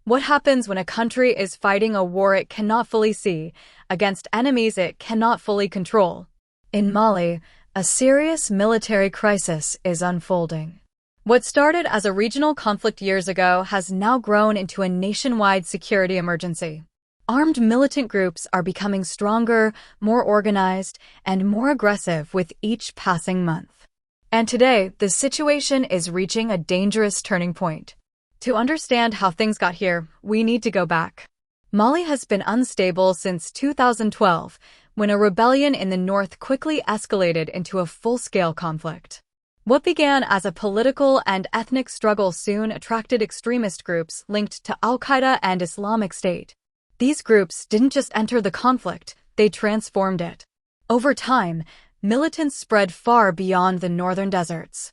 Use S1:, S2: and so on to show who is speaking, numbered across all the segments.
S1: What happens when a country is fighting a war it cannot fully see, against enemies it cannot fully control? In Mali, a serious military crisis is unfolding. What started as a regional conflict years ago has now grown into a nationwide security emergency. Armed militant groups are becoming stronger, more organized, and more aggressive with each passing month. And today, the situation is reaching a dangerous turning point. To understand how things got here, we need to go back. Mali has been unstable since 2012, when a rebellion in the north quickly escalated into a full-scale conflict. What began as a political and ethnic struggle soon attracted extremist groups linked to Al-Qaeda and Islamic State. These groups didn't just enter the conflict, they transformed it. Over time, militants spread far beyond the northern deserts.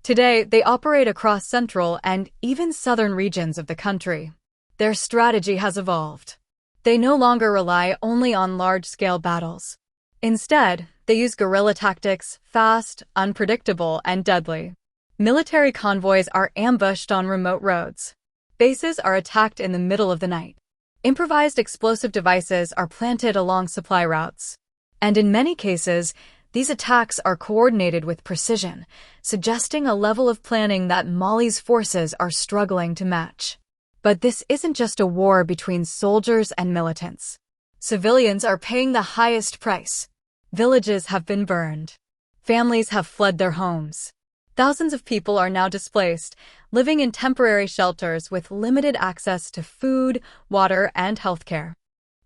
S1: Today, they operate across central and even southern regions of the country. Their strategy has evolved. They no longer rely only on large-scale battles. Instead, they use guerrilla tactics, fast, unpredictable, and deadly. Military convoys are ambushed on remote roads. Bases are attacked in the middle of the night. Improvised explosive devices are planted along supply routes. And in many cases, these attacks are coordinated with precision, suggesting a level of planning that Mali's forces are struggling to match. But this isn't just a war between soldiers and militants. Civilians are paying the highest price. Villages have been burned. Families have fled their homes. Thousands of people are now displaced, living in temporary shelters with limited access to food, water, and healthcare.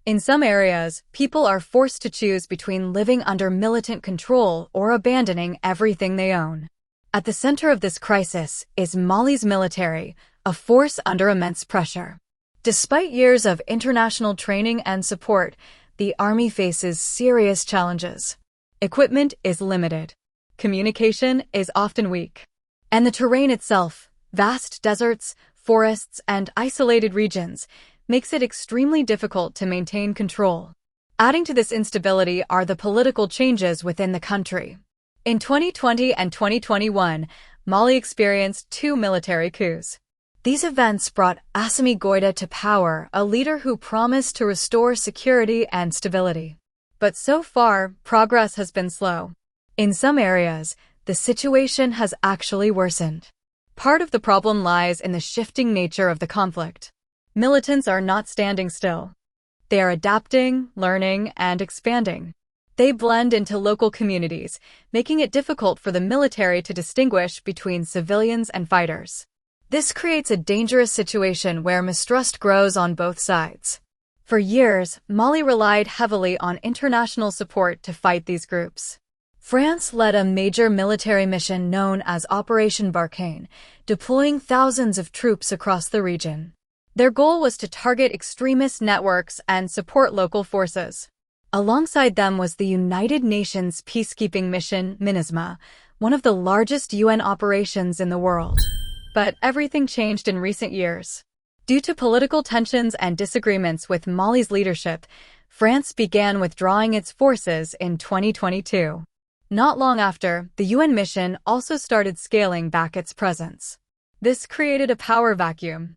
S1: In some areas, people are forced to choose between living under militant control or abandoning everything they own. At the center of this crisis is Mali's military, a force under immense pressure. Despite years of international training and support, the army faces serious challenges. Equipment is limited. Communication is often weak. And the terrain itself, vast deserts, forests, and isolated regions, makes it extremely difficult to maintain control. Adding to this instability are the political changes within the country. In 2020 and 2021, Mali experienced two military coups. These events brought Assimi Goïta to power, a leader who promised to restore security and stability. But so far, progress has been slow. In some areas, the situation has actually worsened. Part of the problem lies in the shifting nature of the conflict. Militants are not standing still. They are adapting, learning, and expanding. They blend into local communities, making it difficult for the military to distinguish between civilians and fighters. This creates a dangerous situation where mistrust grows on both sides. For years, Mali relied heavily on international support to fight these groups. France led a major military mission known as Operation Barkhane, deploying thousands of troops across the region. Their goal was to target extremist networks and support local forces. Alongside them was the United Nations peacekeeping mission, MINUSMA, one of the largest UN operations in the world. But everything changed in recent years. Due to political tensions and disagreements with Mali's leadership, France began withdrawing its forces in 2022. Not long after, the UN mission also started scaling back its presence. This created a power vacuum,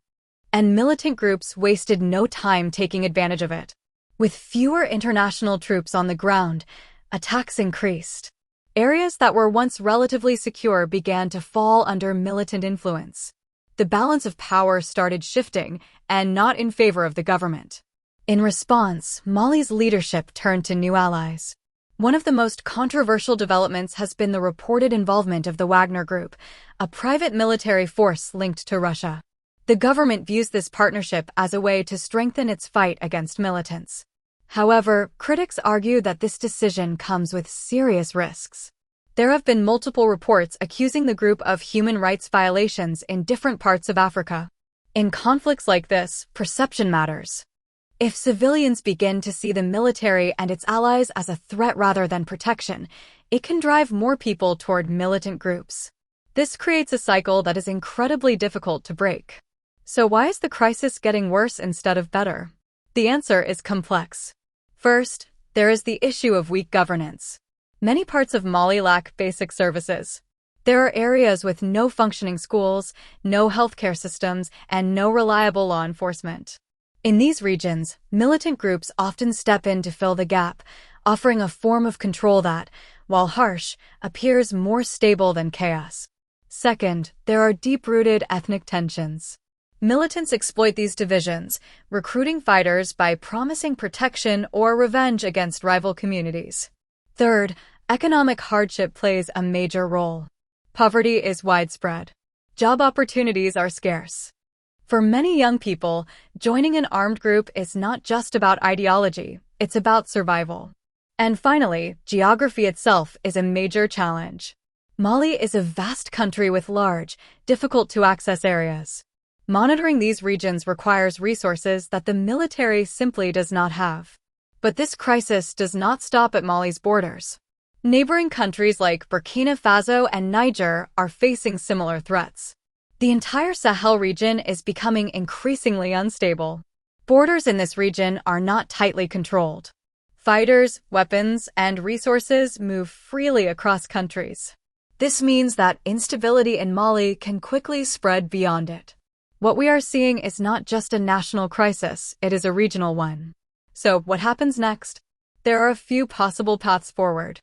S1: and militant groups wasted no time taking advantage of it. With fewer international troops on the ground, attacks increased. Areas that were once relatively secure began to fall under militant influence. The balance of power started shifting, and not in favor of the government. In response, Mali's leadership turned to new allies. One of the most controversial developments has been the reported involvement of the Wagner Group, a private military force linked to Russia. The government views this partnership as a way to strengthen its fight against militants. However, critics argue that this decision comes with serious risks. There have been multiple reports accusing the group of human rights violations in different parts of Africa. In conflicts like this, perception matters. If civilians begin to see the military and its allies as a threat rather than protection, it can drive more people toward militant groups. This creates a cycle that is incredibly difficult to break. So why is the crisis getting worse instead of better? The answer is complex. First, there is the issue of weak governance. Many parts of Mali lack basic services. There are areas with no functioning schools, no healthcare systems, and no reliable law enforcement. In these regions, militant groups often step in to fill the gap, offering a form of control that, while harsh, appears more stable than chaos. Second, there are deep-rooted ethnic tensions. Militants exploit these divisions, recruiting fighters by promising protection or revenge against rival communities. Third, economic hardship plays a major role. Poverty is widespread. Job opportunities are scarce. For many young people, joining an armed group is not just about ideology, it's about survival. And finally, geography itself is a major challenge. Mali is a vast country with large, difficult-to-access areas. Monitoring these regions requires resources that the military simply does not have. But this crisis does not stop at Mali's borders. Neighboring countries like Burkina Faso and Niger are facing similar threats. The entire Sahel region is becoming increasingly unstable. Borders in this region are not tightly controlled. Fighters, weapons, and resources move freely across countries. This means that instability in Mali can quickly spread beyond it. What we are seeing is not just a national crisis, it is a regional one. So, what happens next? There are a few possible paths forward.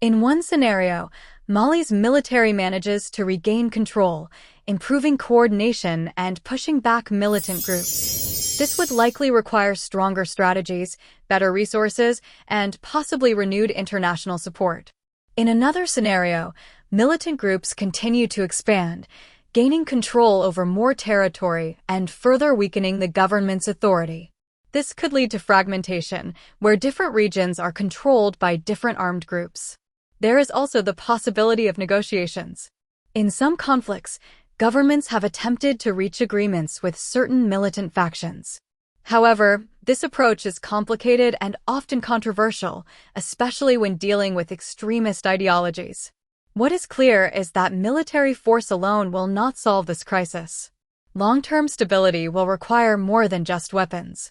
S1: In one scenario, Mali's military manages to regain control, improving coordination and pushing back militant groups. This would likely require stronger strategies, better resources, and possibly renewed international support. In another scenario, militant groups continue to expand, gaining control over more territory and further weakening the government's authority. This could lead to fragmentation, where different regions are controlled by different armed groups. There is also the possibility of negotiations. In some conflicts, governments have attempted to reach agreements with certain militant factions. However, this approach is complicated and often controversial, especially when dealing with extremist ideologies. What is clear is that military force alone will not solve this crisis. Long-term stability will require more than just weapons.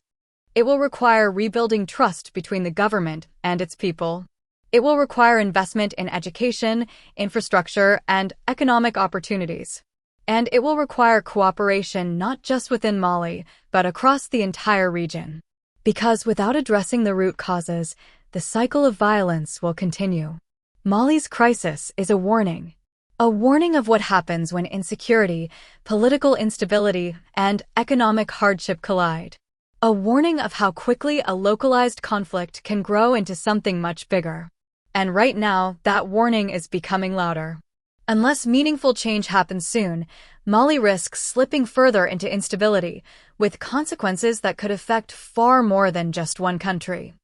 S1: It will require rebuilding trust between the government and its people. It will require investment in education, infrastructure, and economic opportunities. And it will require cooperation not just within Mali, but across the entire region. Because without addressing the root causes, the cycle of violence will continue. Mali's crisis is a warning of what happens when insecurity, political instability, and economic hardship collide. A warning of how quickly a localized conflict can grow into something much bigger. And right now, that warning is becoming louder. Unless meaningful change happens soon, Mali risks slipping further into instability, with consequences that could affect far more than just one country.